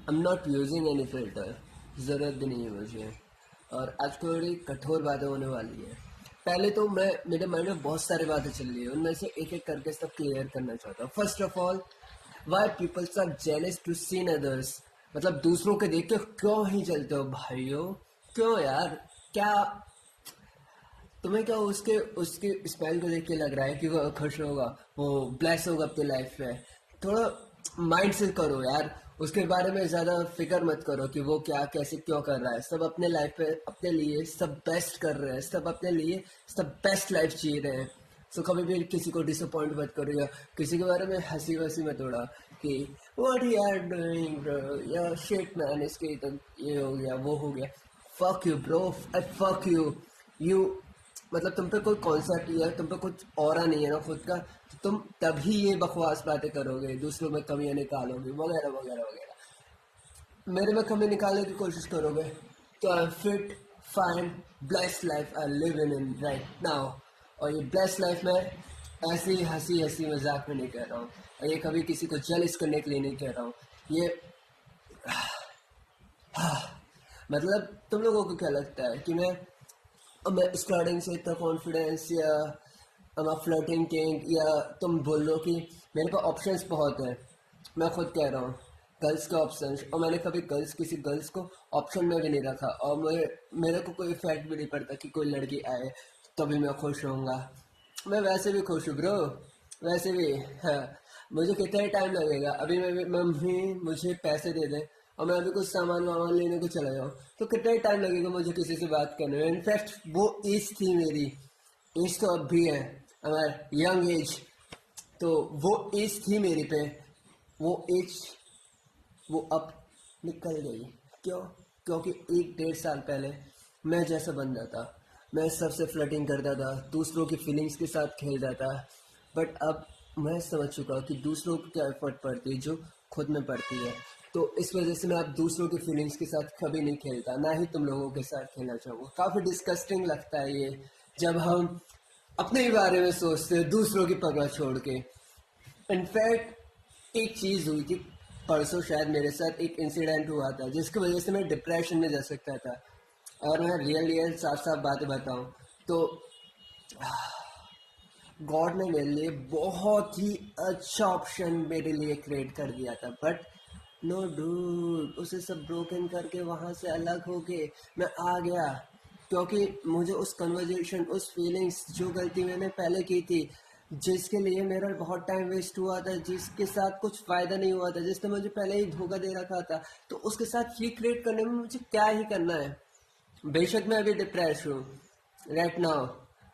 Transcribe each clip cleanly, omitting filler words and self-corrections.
I'm not using any filter, ज़रूरत भी नहीं है मुझे। और आज थोड़ी कठोर बातें होने वाली है। पहले तो मैं मेरे माइंड में बहुत सारी बातें चल रही है, उनमें से एक एक करके सब क्लियर करना चाहता हूँ। First of all, why peoples are jealous to seen others. मतलब दूसरों के देख के क्यों ही चलते हो भाइयों? क्यों यार? क्या तुम्हें क्या उसके उसके स्माइल को देख के लग रहा है कि वो खुश होगा, वो ब्लेस होगा अपनी लाइफ में? थोड़ा माइंड से करो यार, उसके बारे में ज़्यादा फिक्र मत करो कि वो क्या कैसे क्यों कर रहा है। सब अपने लाइफ पे अपने लिए सब बेस्ट कर रहे हैं, सब अपने लिए सब बेस्ट लाइफ जी रहे हैं। सो कभी भी किसी को डिसअपॉइंट मत करो या किसी के बारे में हंसी वसी मत उड़ा कि what you are doing bro, या शिट मैन, इसके तो ये हो गया वो हो गया। Fuck you bro, I fuck you. मतलब तुम पे कोई कॉन्सेप्ट या तुम पे कुछ ऑरा नहीं है ना खुद का, तो तुम तभी ये बकवास बातें करोगे, दूसरों में कमियां निकालोगे वगैरह वगैरह वगैरह। मेरे में कमी निकालने की कोशिश करोगे तो I am fit, fine, blessed life I live in right now. और ये ब्लेस्ड लाइफ में ऐसी हंसी हंसी मजाक में नहीं कह रहा हूँ, और ये कभी किसी को जेलिस करने के लिए नहीं कह रहा हूँ। ये मतलब तुम लोगों को क्या लगता है कि मैं स्टार्टिंग से इतना कॉन्फिडेंस या मैं फ्लर्टिंग किंग, या तुम बोल लो कि मेरे पास ऑप्शंस बहुत हैं? मैं खुद कह रहा हूँ गर्ल्स के ऑप्शंस, और मैंने कभी किसी गर्ल्स को ऑप्शन में भी नहीं रखा, और मेरे को कोई इफेक्ट भी नहीं पड़ता कि कोई लड़की आए तभी मैं खुश होऊंगा। मैं वैसे भी खुश हूँ ब्रो, वैसे भी। हाँ, मुझे कितना ही टाइम लगेगा, अभी मम्मी मुझे पैसे दे दे और मैं अभी कुछ सामान वामान लेने को चला जाऊँ, तो कितना ही टाइम लगेगा मुझे किसी से बात करने में। इनफैक्ट वो एज थी मेरी, एज तो अब भी है, हमारा यंग एज, तो वो एज थी मेरी पे, वो एज वो अब निकल गई। क्यों? क्योंकि 1 डेढ़ साल पहले मैं जैसा बंदा था, मैं सबसे फ्लर्टिंग करता था, दूसरों की फीलिंग्स के साथ खेलता था। बट अब मैं समझ चुका हूँ कि दूसरों को क्या एफर्ट पड़ती है जो खुद में पड़ती है। तो इस वजह से मैं अब दूसरों की फीलिंग्स के साथ कभी नहीं खेलता, ना ही तुम लोगों के साथ खेलना चाहूँगा। काफ़ी डिस्कस्टिंग लगता है ये, जब हम अपने ही बारे में सोचते हैं दूसरों की परवाह छोड़ के। इनफैक्ट एक चीज़ हुई थी परसों, शायद मेरे साथ एक इंसिडेंट हुआ था जिसकी वजह से मैं डिप्रेशन में जा सकता था। और मैं रियल रियल साफ साफ बातें बताऊं तो गॉड ने मेरे लिए बहुत ही अच्छा ऑप्शन मेरे लिए क्रिएट कर दिया था। बट नो डूड, उसे सब ब्रोकन करके वहाँ से अलग होके मैं आ गया, क्योंकि मुझे उस कन्वर्जेशन, उस फीलिंग्स, जो गलती मैंने पहले की थी, जिसके लिए मेरा बहुत टाइम वेस्ट हुआ था, जिसके साथ कुछ फ़ायदा नहीं हुआ था, जिसने मुझे पहले ही धोखा दे रखा था, तो उसके साथ रिक्रिएट करने में मुझे क्या ही करना है? बेशक मैं अभी डिप्रेस हूँ राइट नाउ,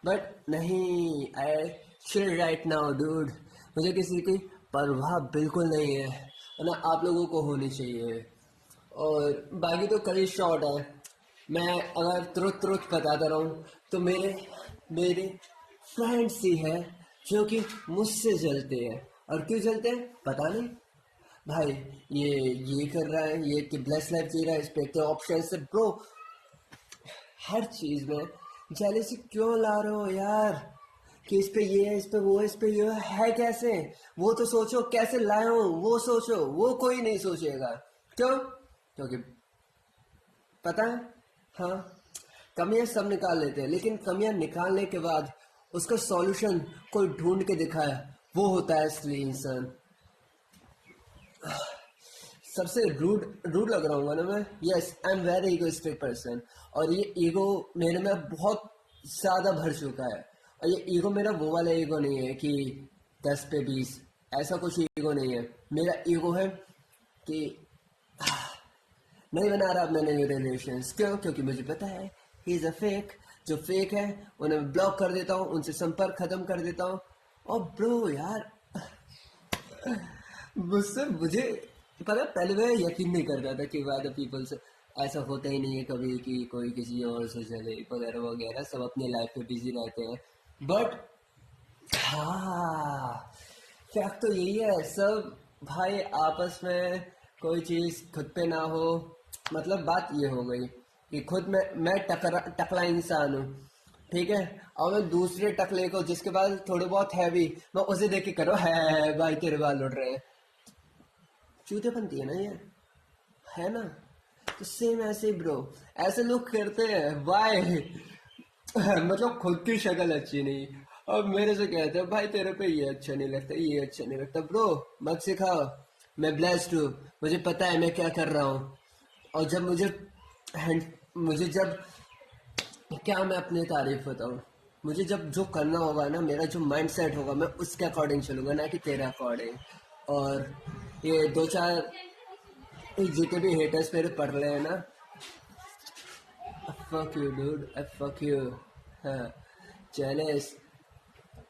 बट नहीं, आई चिल राइट नाउ डूड। मुझे किसी की परवाह बिल्कुल नहीं है, और ना आप लोगों को होनी चाहिए। और बाकी तो कई शॉर्ट है, मैं अगर तुरंत तुरंत बताता रहूँ तो मेरे मेरे फ्रेंड्स ही है जो कि मुझसे जलते हैं। और क्यों जलते हैं पता नहीं भाई, ये कर रहा है, ये कि ब्लेस लाइफ जी रहा है, इस पे तो ऑप्शन से ब्रो। हर चीज में जेलेसी क्यों ला रहे हो यार? कि इस पे ये है, इस पे वो है, इस पे ये है कैसे? वो तो सोचो कैसे लाए हो, वो सोचो, वो कोई नहीं सोचेगा। क्यों? क्योंकि पता है, हाँ, कमियां सब निकाल लेते हैं, लेकिन कमियां निकालने के बाद उसका सॉल्यूशन कोई ढूंढ के दिखाए, वो होता है असली इंसान। सबसे रूड रूड लग रहा हूँ ना मैं? Yes, I am very egoistic person, और ये ईगो मेरे में बहुत ज़्यादा भर चुका है। और ये ईगो मेरा वो वाला ईगो नहीं है कि 10 पे 20, ऐसा कुछ ईगो नहीं है। मेरा ईगो है कि नहीं बना रहा अब मैंने ये रिलेशंस। क्यों? क्योंकि मुझे पता है ही इज़ अ फेक। जो फेक है उन्हें ब्लॉक कर देता हूँ, उनसे संपर्क खत्म कर देता हूँ। और ब्रो यार, मुझसे मुझे पता है, पहले मैं यकीन नहीं करता था कि वाई द पीपल से ऐसा होता ही नहीं है कभी कि कोई किसी और से चले वगैरह वगैरह, सब अपनी लाइफ में बिजी रहते हैं। बट हाँ, फैक्ट तो यही है सब भाई, आपस में कोई चीज़ खुद पे ना हो। मतलब बात ये हो गई कि खुद में मैं टकला इंसान हूँ, ठीक है, और मैं दूसरे टकले को जिसके पास थोड़े बहुत है भी, मैं उसे देख के करो है भाई तेरे बाल उड़ रहे हैं। चूते बनती है ना ये। है ना। तो सेम ऐसे ही ब्रो, ऐसे लोग करते हैं वाई मतलब खुद की शक्ल अच्छी नहीं और मेरे से कहते हैं भाई तेरे पे ये अच्छा नहीं लगता, ये अच्छा नहीं लगता। ब्रो मत सिखाओ, मैं ब्लेस्ड हूँ, मुझे पता है मैं क्या कर रहा हूँ। और जब मुझे जब क्या मैं अपनी तारीफ बताऊँ, मुझे जब जो करना होगा ना, मेरा जो माइंड सेट होगा मैं उसके अकॉर्डिंग चलूंगा, ना कि तेरे अकॉर्डिंग। और ये दो चार जितने भी हेटर्स मेरे पढ़ रहे हैं ना, fuck you dude, I fuck you। हाँ, jealous।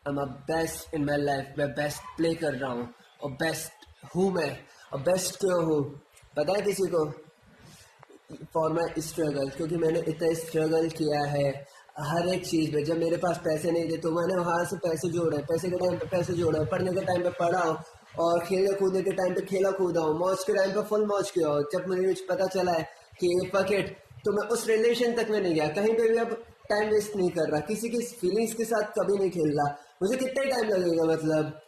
I'm a best in my life, मैं बेस्ट प्ले कर रहा हूँ और बेस्ट हूँ मैं। और बेस्ट क्यों हूँ पता है किसी को? फॉर माई स्ट्रगल, क्योंकि मैंने इतना स्ट्रगल किया है हर एक चीज़ में। जब मेरे पास पैसे नहीं थे तो मैंने वहाँ से पैसे जोड़े, पैसे के टाइम पे पैसे जोड़े, पढ़ने के टाइम पे पढ़ा हूँ और खेलने कूदने के टाइम पे खेला कूदा हूँ, मौज के टाइम पे फुल मौज किया हूँ। जब मुझे पता चला है कि फक इट, तो मैं उस रिलेशन तक में नहीं गया, कहीं पे भी अब टाइम वेस्ट नहीं कर रहा, किसी की फीलिंग्स के साथ कभी नहीं खेल रहा। मुझे कितना टाइम लगेगा मतलब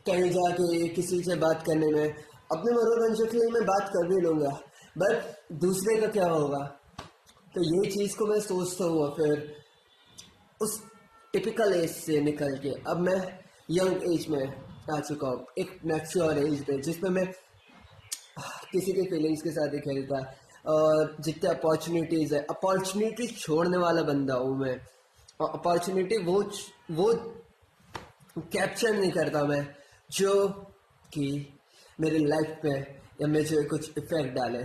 कहीं जाके किसी से बात करने में? अपने मनोरंजन के लिए मैं बात कर भी लूंगा, बट दूसरे का क्या होगा? तो ये चीज को मैं सोचता हुआ फिर उस टिपिकल एज से निकल के अब मैं यंग एज में आ चुका हूँ, एक मैच्योर एज पे, जिसमें मैं किसी की फीलिंग्स के साथ ही खेलता और जितने अपॉर्चुनिटीज है, अपॉर्चुनिटी छोड़ने वाला बंदा हूँ मैं। और अपॉर्चुनिटी वो कैप्चर नहीं करता मैं जो कि मेरी लाइफ पे या मुझे कुछ इफेक्ट डाले।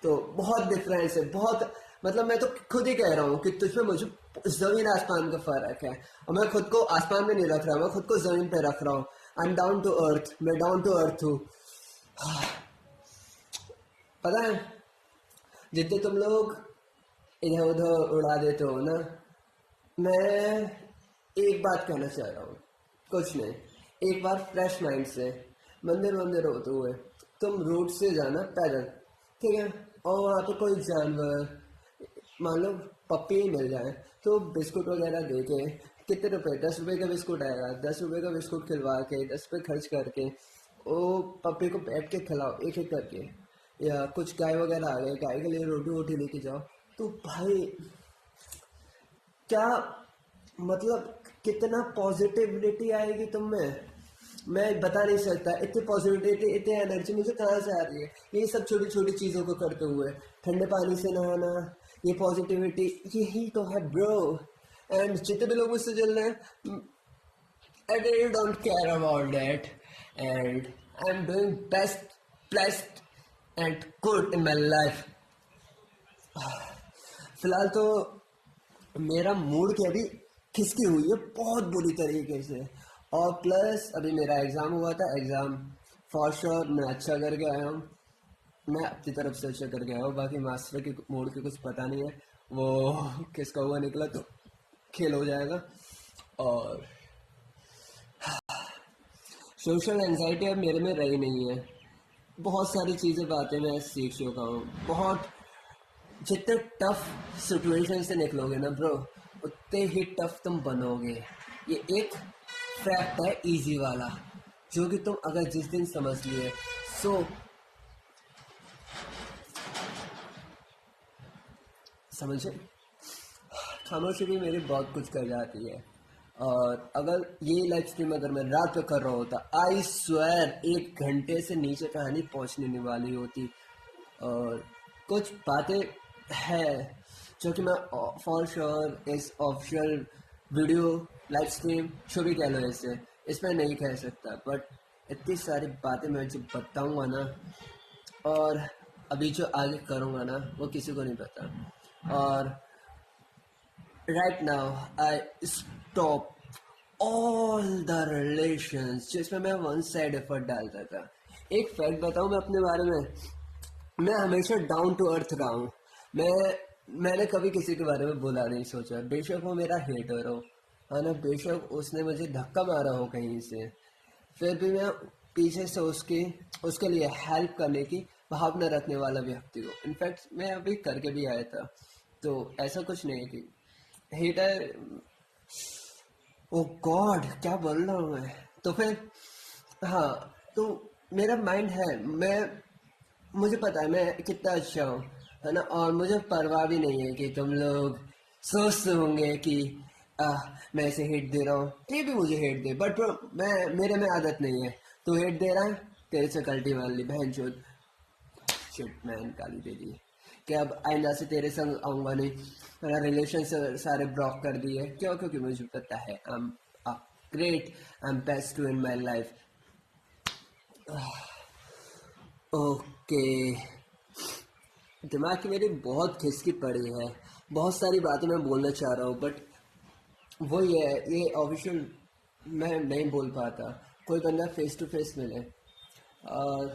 तो बहुत डिफरेंस है, बहुत मतलब मैं तो खुद ही कह रहा हूँ कि तुझमें मुझे जमीन आसमान का फर्क है। और मैं खुद को आसमान में नहीं रख रहा, मैं खुद को जमीन पे रख रहा हूँ। I am down to earth, मैं डाउन टू अर्थ हूँ। पता है जितने तुम लोग इधर उधर उड़ा देते हो ना, मैं एक बात कहना चाह रहा हूँ, कुछ नहीं, एक बार फ्रेश माइंड से मंदिर मंदिर होते हुए तुम रोड से जाना पैदल, ठीक है? और वहाँ पे कोई जानवर, मान लो पप्पी ही मिल जाए, तो बिस्कुट वगैरह दे के, कितने रुपए, 10 रुपए का बिस्कुट आएगा, 10 रुपए का बिस्कुट खिलवा के 10 रुपए खर्च करके वो पप्पी को बैठ के खिलाओ एक एक करके। या कुछ गाय वगैरह आ गए, गाय के लिए रोटी वोटी लेके जाओ, तो भाई क्या मतलब कितना पॉजिटिविटी आएगी तुम में, मैं बता नहीं सकता। इतनी पॉजिटिविटी, इतनी एनर्जी मुझे कहाँ से आ रही है ये सब छोटी छोटी चीज़ों को करते हुए? ठंडे पानी से नहाना, ये पॉजिटिविटी, यही तो है ब्रो। एंड जितने भी लोग मुझसे चल रहे हैं, I really don't care about that, and I am doing best, blessed and good in my life. फिलहाल तो मेरा मूड की अभी खिसकी हुई है बहुत बुरी तरीके से। और प्लस अभी मेरा एग्ज़ाम हुआ था, एग्ज़ाम फॉर श्योर मैं अच्छा करके आया हूँ, मैं अपनी तरफ से अच्छा करके आया हूँ। बाकी मास्टर के मूड की कुछ पता नहीं है, वो किसका हुआ निकला तो खेल हो जाएगा। और सोशल एंजाइटी अब मेरे में रही नहीं है, बहुत सारी चीज़ें बातें मैं सीख चुका हूँ। बहुत जितने टफ सिचुएशन से निकलोगे ना ब्रो, उतने ही टफ तुम बनोगे। ये एक फैक्ट है इजी वाला, जो कि तुम अगर जिस दिन समझ लिए, सो समझे, खामोशी भी मेरी बहुत कुछ कर जाती है। और अगर ये लाइव स्ट्रीम अगर मैं रात में कर रहा होता, आई स्वेयर 1 घंटे से नीचे कहानी पहुंचने नहीं वाली होती। और कुछ बातें हैं जो कि मैं फॉर श्योर इस ऑफिशियल वीडियो लाइव स्ट्रीम जो भी कह लो इसे, इसमें नहीं कह सकता, बट इतनी सारी बातें मैं जब बताऊँगा ना, और अभी जो आगे करूँगा ना वो किसी को नहीं पता। और right now I stop all the relations जिसमें मैं वन साइड एफर्ट डालता था। एक फैक्ट बताऊँ मैं अपने बारे में, मैं हमेशा डाउन टू अर्थ रहा हूँ। मैंने कभी किसी के बारे में बुरा नहीं सोचा, बेशक वो मेरा हेटर हो, है ना, बेशक उसने मुझे धक्का मारा हो कहीं से, फिर भी मैं पीछे से उसके लिए हेल्प करने की भावना रखने वाला व्यक्ति हूँ। इनफैक्ट मैं अभी करके भी आया था, तो ऐसा कुछ नहीं कि हेटर, ओ गॉड क्या बोल रहा हूँ मैं। तो फिर हाँ, तो मेरा माइंड है, मैं मुझे पता है मैं कितना अच्छा हूँ, है ना। और मुझे परवाह भी नहीं है कि तुम लोग सोचते होंगे कि आ, मैं ऐसे हेट दे रहा हूँ, ये भी मुझे हेट दे, बट ब्रो मैं, मेरे में आदत नहीं है। तू हेट दे रहा है, तेरे से कल्टी मान ली बहन चोद। शिट मैन, गाली दे दी कि अब आइंदा से तेरे संग आऊंगा नहीं। मेरा रिलेशन से सारे ब्लॉक कर दिए, क्यों? क्योंकि मुझे पता है I am great, I am best in my life. Okay, दिमाग की मेरी बहुत खिसकी पड़ी है, बहुत सारी बातें मैं बोलना चाह रहा हूँ, बट वो ये ऑफिशियल मैं नहीं बोल पाता। कोई बंदा फेस टू फेस मिले। और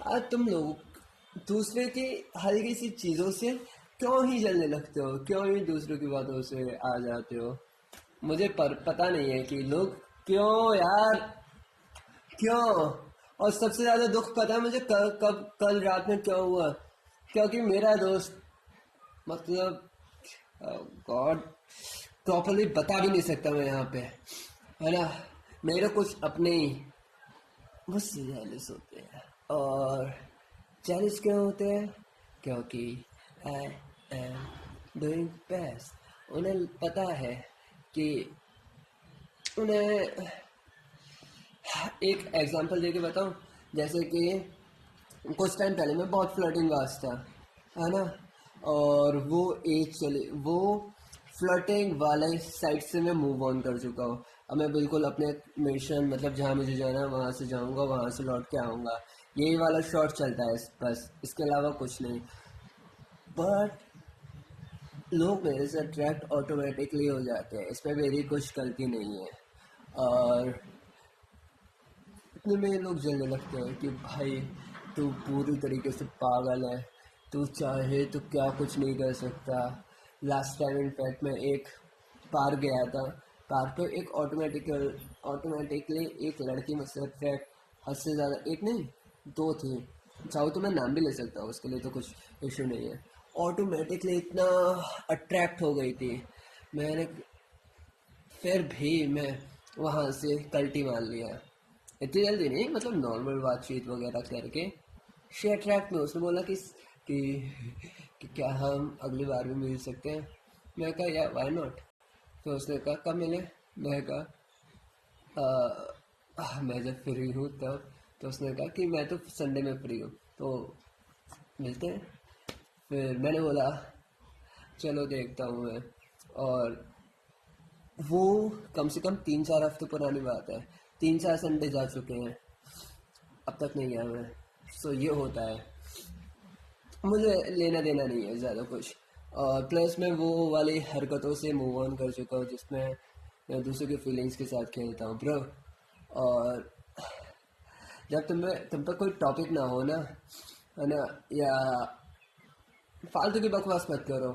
आज तुम लोग दूसरे की हल्की सी चीज़ों से क्यों ही जलने लगते हो, क्यों ही दूसरों की बातों से आ जाते हो? मुझे पता नहीं है कि लोग क्यों यार, क्यों। और सबसे ज़्यादा दुख पता है मुझे कल रात में क्यों हुआ? क्योंकि मेरा दोस्त, मतलब गॉड, प्रॉपरली बता भी नहीं सकता मैं यहाँ पे, है ना। मेरे कुछ अपने ही मुझसे जेलस होते हैं। और जेलस क्यों होते हैं? क्योंकि आई एम डूइंग बेस्ट। उन्हें पता है कि उन्हें, एक एग्जांपल देके बताऊं, जैसे कि कुछ टाइम पहले मैं बहुत फ्लर्टिंग वास था, है ना। और वो एज चले, वो फ्लर्टिंग वाले साइड से मैं मूव ऑन कर चुका हूँ। अब मैं बिल्कुल अपने मिशन, मतलब जहाँ मुझे जाना है वहाँ से जाऊँगा, वहाँ से लौट के आऊँगा, यही वाला शॉट चलता है बस, इसके अलावा कुछ नहीं। बट लोग मेरे से अट्रैक्ट ऑटोमेटिकली हो जाते हैं, इसमें मेरी कुछ गलती नहीं है। और इतने में लोग जलने लगते हैं कि भाई तू पूरी तरीके से पागल है, तू चाहे तो क्या कुछ नहीं कर सकता। लास्ट टाइम इनफैक्ट मैं एक पार्क गया था, पार्क पे एक ऑटोमेटिकली एक लड़की मुझसे अट्रैक्ट, हद से ज़्यादा, एक नहीं दो थी, चाहो तो मैं नाम भी ले सकता हूँ, उसके लिए तो कुछ इशू नहीं है। ऑटोमेटिकली इतना अट्रैक्ट हो गई थी मैंने, फिर भी मैं वहाँ से कल्टी मान लिया। इतनी जल्दी नहीं, मतलब नॉर्मल बातचीत वगैरह करके शी अट्रैक्ट में, उसने बोला कि, कि क्या हम अगली बार भी मिल सकते हैं? मैं कहा या वाई नॉट। तो उसने कहा कब मिले? मैं कहा मैं जब फ्री हूँ तब। तो उसने कहा कि मैं तो संडे में फ्री हूँ, तो मिलते हैं। फिर मैंने बोला चलो देखता हूँ मैं। और वो कम से कम 3-4 हफ्ते पुरानी बात है, 3-4 संडे जा चुके हैं, अब तक नहीं गया मैं। सो ये होता है, मुझे लेना देना नहीं है ज़्यादा कुछ। और प्लस मैं वो वाली हरकतों से मूव ऑन कर चुका हूँ जिसमें मैं दूसरों के फीलिंग्स के साथ खेलता हूँ ब्रो। और जब तुम पे कोई टॉपिक ना हो ना, है ना, या फालतू की बकवास मत करो।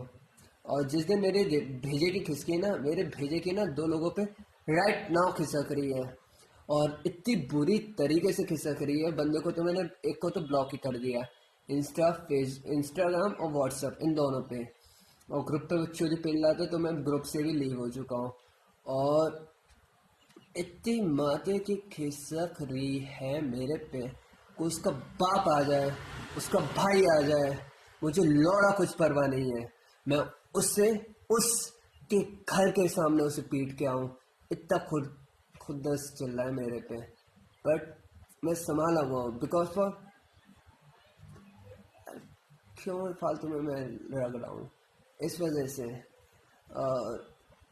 और जिस दिन मेरे भेजे की खिसकी ना, मेरे भेजे की ना 2 लोगों पे राइट नाउ खिसक रही है, और इतनी बुरी तरीके से खिसक रही है। बंदे को तो मैंने एक को तो ब्लॉक ही कर दिया, इंस्टाग्राम और व्हाट्सएप, इन दोनों पे। और ग्रुप पे चोरी पिल रहा था तो मैं ग्रुप से भी लीव हो चुका हूँ। और इतनी माथे की खिसक रही है मेरे पे, को उसका बाप आ जाए, उसका भाई आ जाए, मुझे लौड़ा कुछ परवाह नहीं है। मैं उससे, उसके घर के सामने उसे पीट के आऊं, इतना खुद दर्द चल रहा है मेरे पे। बट मैं संभाला हुआ हूँ, बिकॉज फॉर, क्यों फालतू में मैं लग रहा हूँ इस वजह से।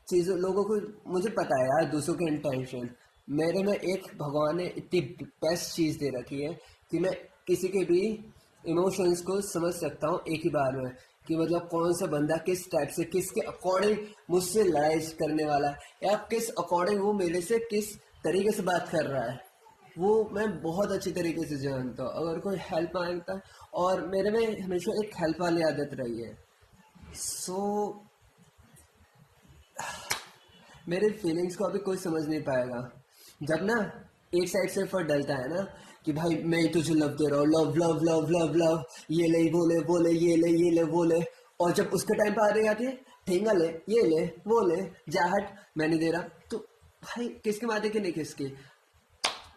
चीज़ों, लोगों को, मुझे पता है यार दूसरों के इंटेंशन। मेरे में एक भगवान ने इतनी बेस्ट चीज़ दे रखी है कि मैं किसी के भी इमोशंस को समझ सकता हूँ एक ही बार में, कि मतलब कौन सा बंदा किस टाइप से, किसके अकॉर्डिंग मुझसे लड़ाई करने वाला है, या किस अकॉर्डिंग वो मेरे से किस तरीके से बात कर रहा है, वो मैं बहुत अच्छी तरीके से जानता हूँ। अगर कोई हेल्प मांगता है, और मेरे में हमेशा एक हेल्प वाली आदत रही है। सो मेरे फीलिंग्स को अभी कोई समझ नहीं पाएगा। जब ना एक साइड से एफर्ट डलता है ना कि भाई मैं ही तुझे लव दे रहा हूँ, love love love love love, ये ले वो ले ये ले ये ले वो ले, और जब उसके टाइम पर आ रही आती है, ठेंगा ले, ये ले वो ले, जा हट, मैं नहीं दे रहा, तो भाई किसके माथे की नहीं किसकी।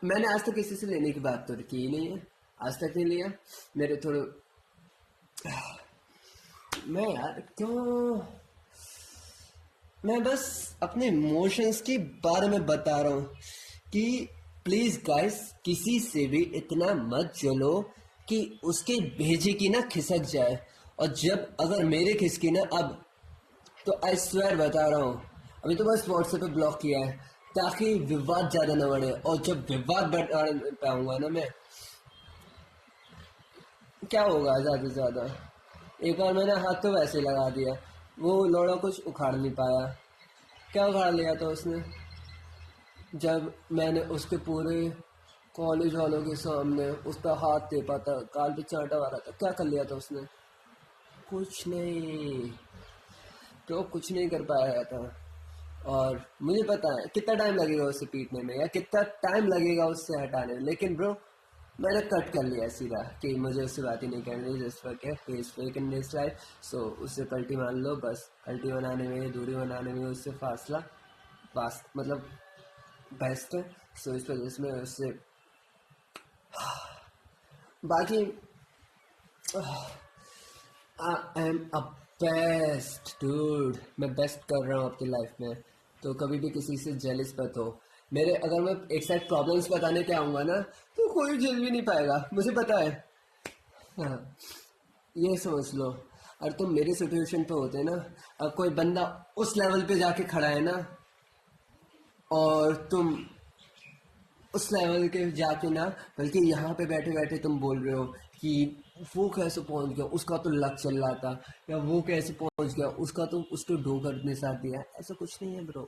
मैंने आज तक किसी से लेने की बात तो की ही नहीं है, आज तक नहीं लिया। मेरे थोड़े मैं यार क्यों, मैं बस अपने इमोशंस के बारे में बता रहा हूँ कि प्लीज गाइस किसी से भी इतना मत जलो कि उसके भेजे की ना खिसक जाए। और जब अगर मेरे खिसकी ना अब, तो आई स्वेयर बता रहा हूँ, अभी तो बस व्हाट्सएप पे ब्लॉक किया है ताकि विवाद ज्यादा न बढ़े। और जब विवाद बढ़ पाऊंगा ना मैं, क्या होगा ज्यादा से ज्यादा, एक बार मैंने हाथ तो वैसे लगा दिया, वो लौड़ा कुछ उखाड़ नहीं पाया। क्या उखाड़ लिया था उसने, जब मैंने उसके पूरे कॉलेज वालों के सामने उस पर हाथ टेपा था, गाल पे चांटा मारा था, क्या कर लिया था उसने? कुछ नहीं, तो कुछ नहीं कर पाया था। और मुझे पता है कितना टाइम लगेगा उससे पीटने में या कितना टाइम लगेगा उससे हटाने में, लेकिन ब्रो मैंने कट कर लिया सीधा कि मुझे उससे बात ही नहीं करनी, जस्ट फॉर के face fake in this life. So उससे पलटी मान लो बस, पलटी बनाने में, दूरी बनाने में उससे फासला पास मतलब बेस्ट है। सो इस वजह से मैं उससे बाकी I am a best dude, मैं बेस्ट कर रहा हूँ अपनी लाइफ में। तो कभी भी किसी से जेलिस मत हो। मेरे अगर मैं एक साइड प्रॉब्लम्स बताने के आऊँगा ना, तो कोई झेल भी नहीं पाएगा, मुझे पता है। हाँ, ये समझ लो। और तुम मेरी सिचुएशन पे होते ना, अब कोई बंदा उस लेवल पे जाके खड़ा है ना, और तुम उस लेवल के जाके ना, बल्कि यहाँ पे बैठे बैठे तुम बोल रहे हो कि वो कैसे पहुंच गया, उसका तो लक चल रहा था, या वो कैसे पहुंच गया, उसका तो उसको ढोकर ने साथ दिया। ऐसा कुछ नहीं है ब्रो,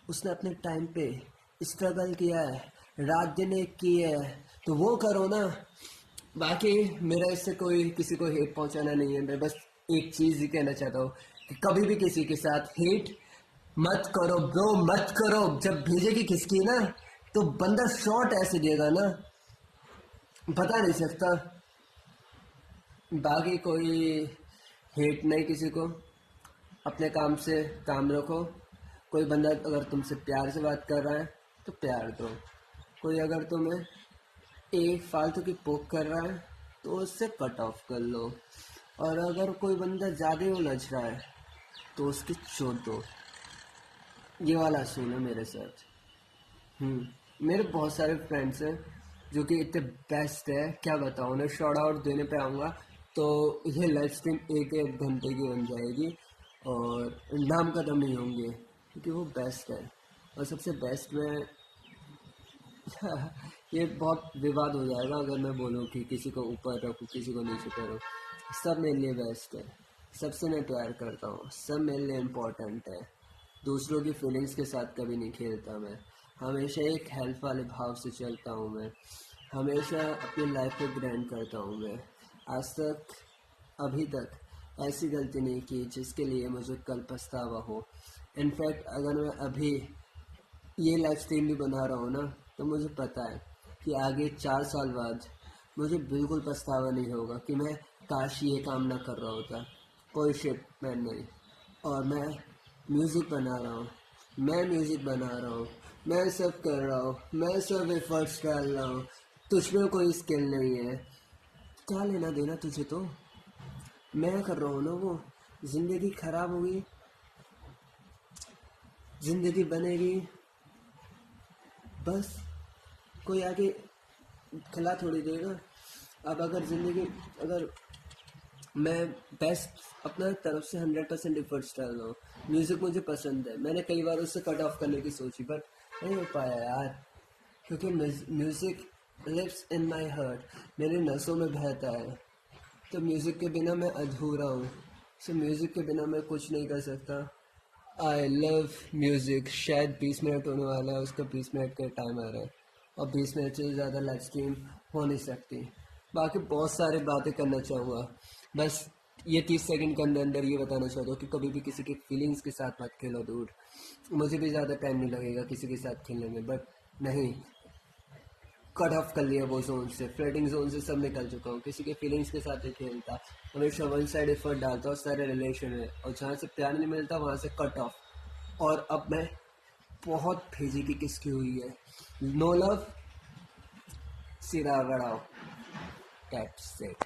उसने अपने टाइम पे स्ट्रगल किया है, रात दिन एक की है, तो वो करो ना। बाकी मेरा इससे कोई किसी को हेट पहुंचाना नहीं है, मैं बस एक चीज ही कहना चाहता हूँ कि कभी भी किसी के साथ हेट मत करो ब्रो, मत करो। जब भेजेगी किसकी ना, तो बंदा शॉट ऐसे देगा ना, बता नहीं सकता। बाकी कोई हेट नहीं किसी को, अपने काम से काम रखो। कोई बंदा अगर तुमसे प्यार से बात कर रहा है तो प्यार दो, कोई अगर तुम्हें एक फालतू की पोक कर रहा है तो उससे कट ऑफ कर लो। और अगर कोई बंदा ज़्यादा ही उलझ रहा है तो उसकी चोट दो। ये वाला सीन है मेरे साथ। मेरे बहुत सारे फ्रेंड्स हैं जो कि इतने बेस्ट है, क्या बताऊँ, उन्हें शॉर्ट आउट देने पे आऊँगा तो ये लाइव स्ट्रीम एक एक घंटे की बन जाएगी और नाम खत्म नहीं होंगे, क्योंकि वो बेस्ट है। और सबसे बेस्ट में ये बहुत विवाद हो जाएगा अगर मैं बोलूँ कि किसी को ऊपर रखूँ किसी को नीचे करूँ। सब मेरे लिए बेस्ट है, सबसे मैं प्यार करता हूँ, सब मेरे लिए इम्पोर्टेंट है। दूसरों की फीलिंग्स के साथ कभी नहीं खेलता मैं, हमेशा एक हेल्प वाले भाव से चलता हूँ मैं, हमेशा अपनी लाइफ को ग्रैंड करता हूँ मैं। आज तक, अभी तक ऐसी गलती नहीं की जिसके लिए मुझे कल पछतावा हो। इनफैक्ट अगर मैं अभी ये लाइफ स्ट्रीम भी बना रहा हूँ ना, तो मुझे पता है कि आगे 4 साल बाद मुझे बिल्कुल पछतावा नहीं होगा कि मैं काश ये काम ना कर रहा होता। कोई शिट मैन नहीं। और मैं म्यूज़िक बना रहा हूँ, मैं म्यूज़िक बना रहा हूँ, मैं सब कर रहा हूँ, मैं सब एफर्ट्स डाल रहा हूँ। तुझ में कोई स्किल नहीं है, क्या लेना देना तुझे, तो मैं कर रहा हूँ ना वो। ज़िंदगी खराब होगी, ज़िंदगी बनेगी, बस कोई आके खिला थोड़ी देगा। अब अगर ज़िंदगी, अगर मैं बेस्ट अपना तरफ से 100% एफर्ट्स डाल रहा हूँ, म्यूज़िक मुझे पसंद है, मैंने कई बार उससे कट ऑफ करने की सोची बट नहीं हो पाया यार, क्योंकि music lives in my heart, मेरे नसों में बहता है। तो म्यूज़िक के बिना मैं अधूरा हूँ, सो म्यूज़िक के बिना मैं कुछ नहीं कर सकता। I love music. शायद 20 मिनट होने वाला है, उसका 20 मिनट का टाइम आ रहा है और 20 मिनट से ज़्यादा लाइव स्ट्रीम हो नहीं सकती। बाकी बहुत सारी बातें करना चाहूँगा, बस ये 30 सेकंड के अंदर अंदर ये बताना चाहता हूँ कि कभी भी किसी की फीलिंग्स के साथ मत खेलो दूर। मुझे भी ज़्यादा टाइम नहीं लगेगा किसी के साथ खेलने में, बट नहीं, कट ऑफ कर लिया वो जोन से, फ्लर्टिंग जोन से सब निकल चुका हूँ, किसी के फीलिंग्स के साथ नहीं खेलता, हमेशा वन साइड एफर्ट डालता हूँ सारे रिलेशन में, और जहाँ से प्यार नहीं मिलता वहाँ से कट ऑफ। और अब मैं बहुत भेजी की किसकी हुई है, नो लव, सिरा गड़ाओ। That's it.